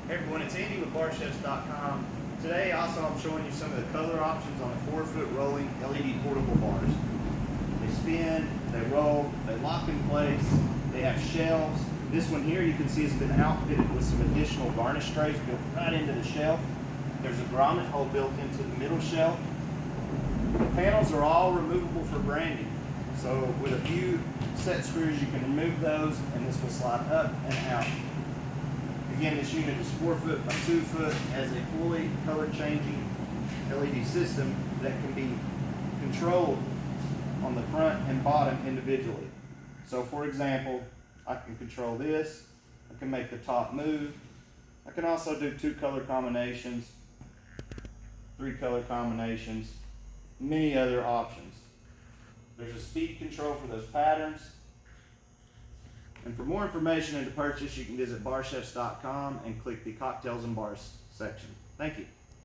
Hey everyone, it's Andy with barchefs.com. Today also I'm showing you some of the color options on the 4-foot rolling LED portable bars. They spin, they roll, they lock in place, they have shelves. This one here you can see has been outfitted with some additional garnish trays built right into the shelf. There's a grommet hole built into the middle shelf. The panels are all removable for branding. So with a few set screws you can remove those and this will slide up and out. Again, this unit is 4 foot by 2 foot, has a fully color changing LED system that can be controlled on the front and bottom individually. So for example, I can control this, I can make the top move, I can also do 2 color combinations, 3 color combinations, many other options. There's a speed control for those patterns. And for more information and to purchase, you can visit barchefs.com and click the cocktails and bars section. Thank you.